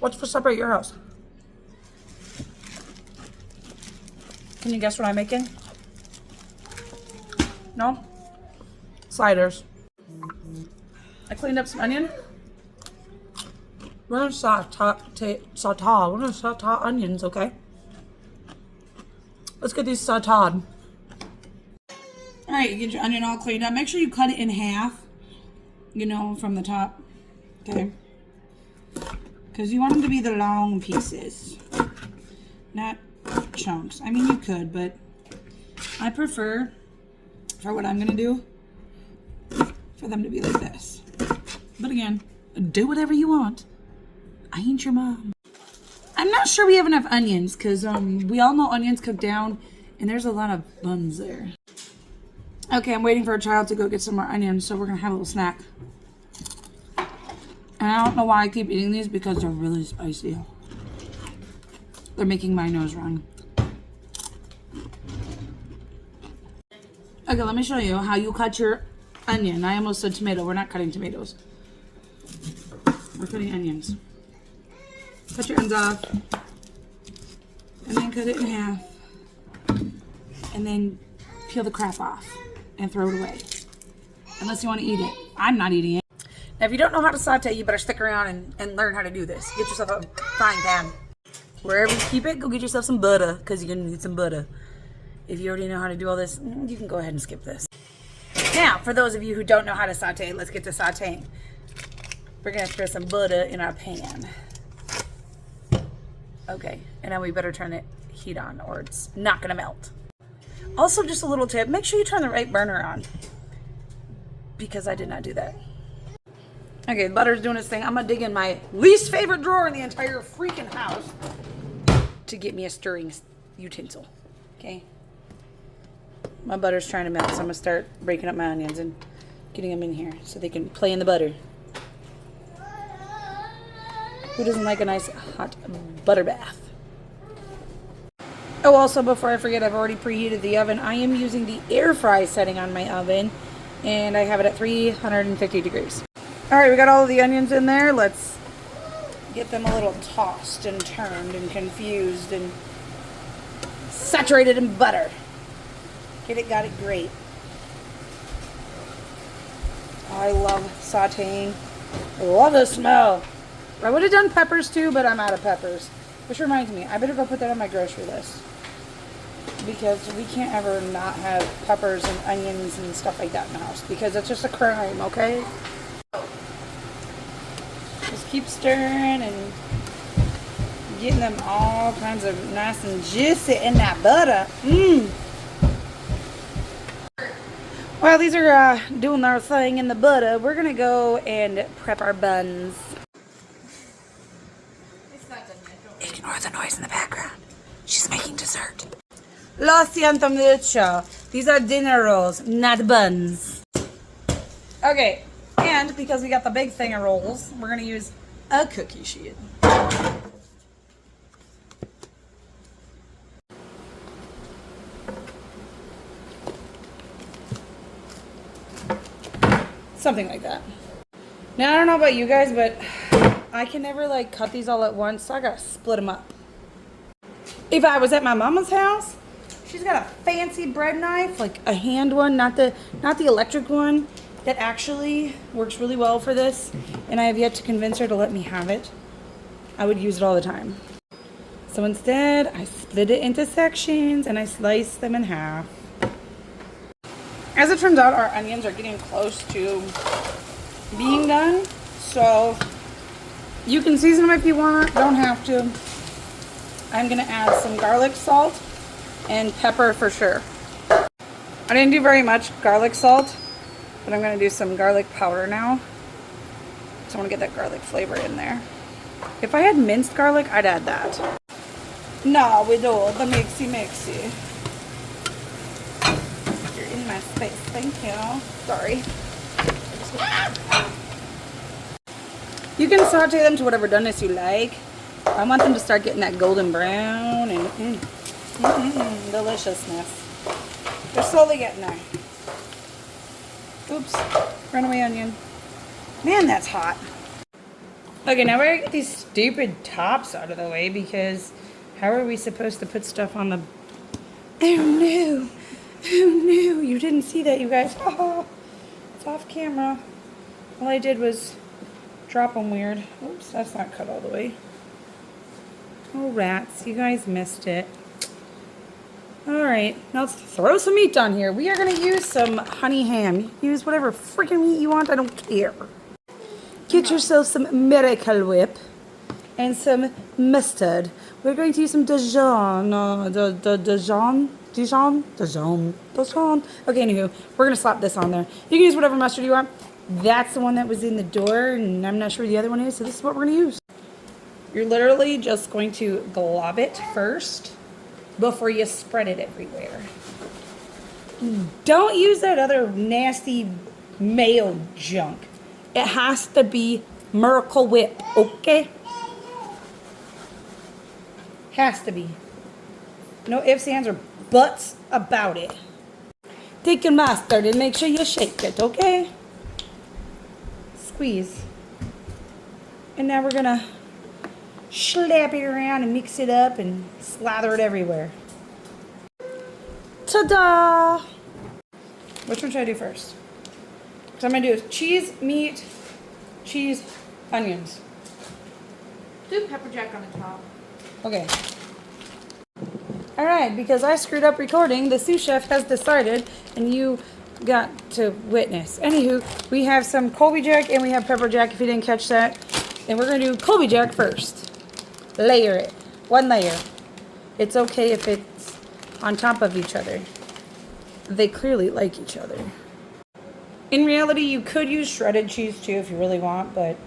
What's for supper at your house? Can you guess what I'm making? No? Sliders. I cleaned up some onion. We're gonna saute onions, okay? Let's get these sautéed. Alright, you get your onion all cleaned up. Make sure you cut it in half, you know, from the top, okay? Because you want them to be the long pieces, not chunks. I mean, you could, but I prefer, for what I'm gonna do, for them to be like this. But again, do whatever you want. I ain't your mom. I'm not sure we have enough onions because we all know onions cook down and there's a lot of buns there. Okay, I'm waiting for a child to go get some more onions, so we're gonna have a little snack. And I don't know why I keep eating these because they're really spicy. They're making my nose run. Okay, let me show you how you cut your onion. I almost said tomato. We're not cutting tomatoes. We're cutting onions. Cut your ends off. And then cut it in half. And then peel the crap off and throw it away. Unless you want to eat it. I'm not eating it. Now, if you don't know how to saute, you better stick around and learn how to do this. Get yourself a frying pan. Wherever you keep it, go get yourself some butter, because you're going to need some butter. If you already know how to do all this, you can go ahead and skip this. Now, for those of you who don't know how to saute, let's get to sauteing. We're going to throw some butter in our pan. Okay, and now we better turn the heat on or it's not going to melt. Also, just a little tip, make sure you turn the right burner on, because I did not do that. Okay, the butter's doing its thing. I'm going to dig in my least favorite drawer in the entire freaking house to get me a stirring utensil. Okay? My butter's trying to melt, so I'm going to start breaking up my onions and getting them in here so they can play in the butter. Who doesn't like a nice hot butter bath? Oh, also, before I forget, I've already preheated the oven. I am using the air fry setting on my oven, and I have it at 350 degrees. All right, we got all of the onions in there. Let's get them a little tossed and turned and confused and saturated in butter. Get it, got it, great. Oh, I love sauteing. I love the smell. I would have done peppers too, but I'm out of peppers. Which reminds me, I better go put that on my grocery list. Because we can't ever not have peppers and onions and stuff like that in the house. Because it's just a crime, okay? Just keep stirring and getting them all kinds of nice and juicy in that butter. Mmm. While these are doing their thing in the butter, we're going to go and prep our buns. Ignore the noise in the background. She's making dessert. Lo siento mucho. These are dinner rolls, not buns. Okay, and because we got the big thing of rolls, we're going to use a cookie sheet. Something like that. Now, I don't know about you guys, but I can never like cut these all at once, so I gotta split them up. If I was at my mama's house, she's got a fancy bread knife, like a hand one, not the electric one, that actually works really well for this, and I have yet to convince her to let me have it. I would use it all the time. So instead, I split it into sections and I slice them in half. As it turns out, our onions are getting close to being done, so you can season them if you want, don't have to. I'm gonna add some garlic salt and pepper for sure. I didn't do very much garlic salt, but I'm gonna do some garlic powder now. So I wanna get that garlic flavor in there. If I had minced garlic, I'd add that. No, we do the mixy. You're in my space, thank you. Sorry. You can saute them to whatever doneness you like. I want them to start getting that golden brown and deliciousness. They're slowly getting there. Oops, runaway onion. Man, that's hot. Okay, now we're gonna get these stupid tops out of the way because how are we supposed to put stuff on the... Oh no! Oh no! You didn't see that, you guys. Oh, it's off camera. All I did was drop them weird. Oops, that's not cut all the way. Oh, rats. You guys missed it. Alright, now let's throw some meat on here. We are going to use some honey ham. Use whatever freaking meat you want. I don't care. Get yourself some Miracle Whip and some mustard. We're going to use some Dijon. Dijon. Okay, anywho, we're going to slap this on there. You can use whatever mustard you want. That's the one that was in the door, and I'm not sure the other one is, so this is what we're going to use. You're literally just going to glob it first before you spread it everywhere. Don't use that other nasty mayo junk. It has to be Miracle Whip, okay? Has to be. No ifs, ands, or buts about it. Take your mustard and make sure you shake it, okay? Squeeze. And now we're gonna slap it around and mix it up and slather it everywhere. Ta-da! Which one should I do first? So I'm gonna do cheese, meat, cheese, onions. Do pepper jack on the top. Okay. Alright, because I screwed up recording, the sous chef has decided, and you got to witness. Anywho, we have some Colby Jack and we have pepper jack if you didn't catch that. And we're gonna do Colby Jack first. Layer it. One layer. It's okay if it's on top of each other. They clearly like each other. In reality, you could use shredded cheese too if you really want, but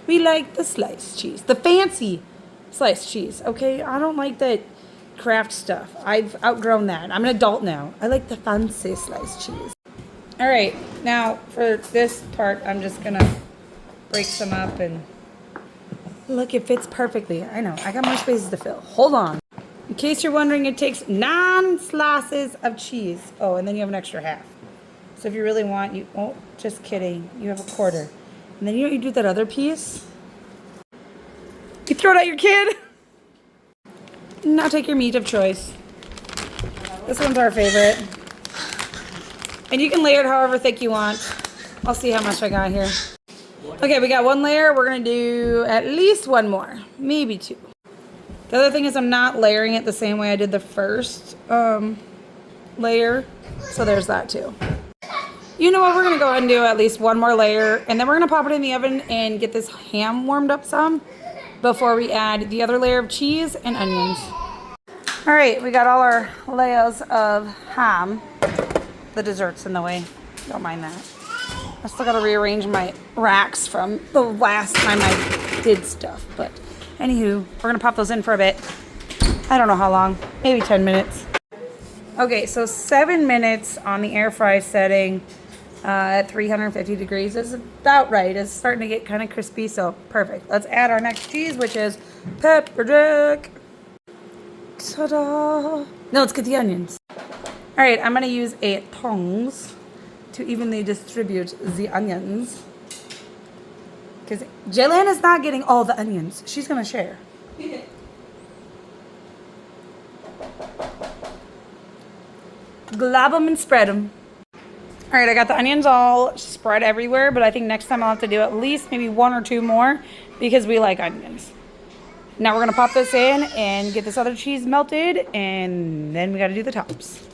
we like the sliced cheese. The fancy sliced cheese, okay? I don't like that craft stuff. I've outgrown that. I'm an adult now. I like the fancy sliced cheese. All right, now for this part, I'm just gonna break some up and look, it fits perfectly. I know, I got more spaces to fill. Hold on. In case you're wondering, it takes 9 slices of cheese. Oh, and then you have an extra half. So if you really want, you, oh, just kidding. You have a quarter. And then you know what you do with that other piece? You throw it at your kid. Now take your meat of choice. This one's our favorite. And you can layer it however thick you want. I'll see how much I got here. Okay, we got one layer. We're going to do at least one more. Maybe 2. The other thing is I'm not layering it the same way I did the first layer. So there's that too. You know what? We're going to go ahead and do at least one more layer. And then we're going to pop it in the oven and get this ham warmed up some before we add the other layer of cheese and onions. All right, we got all our layers of ham. The dessert's in the way. Don't mind that. I still got to rearrange my racks from the last time I did stuff. But anywho, we're going to pop those in for a bit. I don't know how long. Maybe 10 minutes. Okay, so 7 minutes on the air fry setting at 350 degrees is about right. It's starting to get kind of crispy, so perfect. Let's add our next cheese, which is pepper jack. Ta-da! Now let's get the onions. All right, I'm going to use a tongs to evenly distribute the onions. Because Jalen is not getting all the onions. She's going to share. Glob them and spread them. All right, I got the onions all spread everywhere, but I think next time I'll have to do at least maybe 1 or 2 more because we like onions. Now we're going to pop this in and get this other cheese melted, and then we got to do the tops.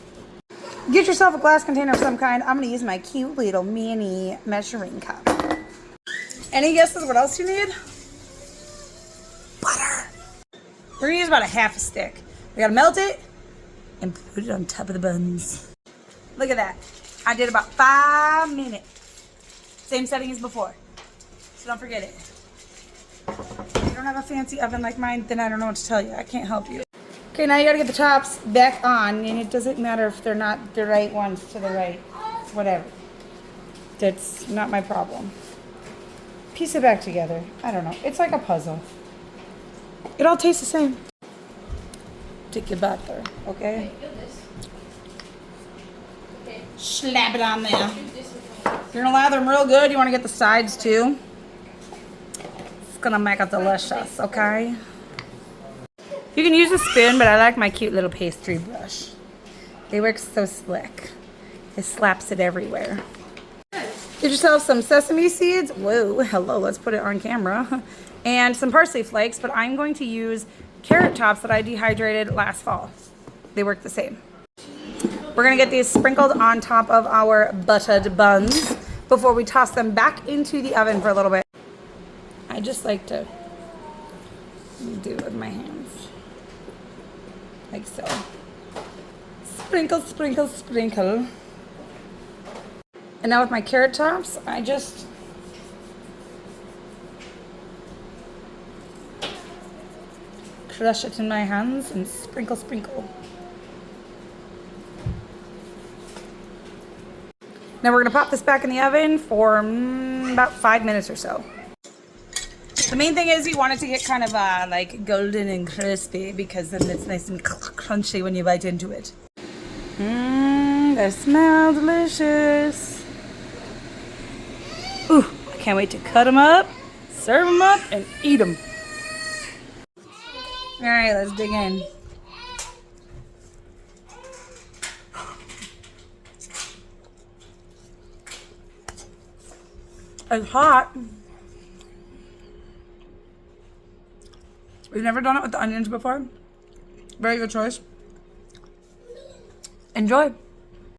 Get yourself a glass container of some kind. I'm going to use my cute little mini measuring cup. Any guesses what else you need? Butter. We're going to use about a half a stick. We got to melt it and put it on top of the buns. Look at that. I did about 5 minutes. Same setting as before. So don't forget it. If you don't have a fancy oven like mine, then I don't know what to tell you. I can't help you. Okay, now you gotta get the tops back on, and it doesn't matter if they're not the right ones to the right. Whatever. That's not my problem. Piece it back together. I don't know. It's like a puzzle. It all tastes the same. Take your butter, okay? Slap it on there. You're gonna lather them real good. You wanna get the sides too. gonna make it delicious, okay? You can use a spoon, but I like my cute little pastry brush. They work so slick. It slaps it everywhere. Get yourself some sesame seeds. Whoa, hello, let's put it on camera. And some parsley flakes, but I'm going to use carrot tops that I dehydrated last fall. They work the same. We're gonna get these sprinkled on top of our buttered buns before we toss them back into the oven for a little bit. I just like to do it with my hands. Like so. Sprinkle, sprinkle, sprinkle. And now with my carrot tops, I just crush it in my hands and sprinkle, sprinkle. Now we're gonna pop this back in the oven for about 5 minutes or so. The main thing is you want it to get kind of like golden and crispy because then it's nice and crunchy when you bite into it. They smell delicious. Ooh, I can't wait to cut them up, serve them up, and eat them. All right, let's dig in. It's hot. We've never done it with the onions before. Very good choice. Enjoy.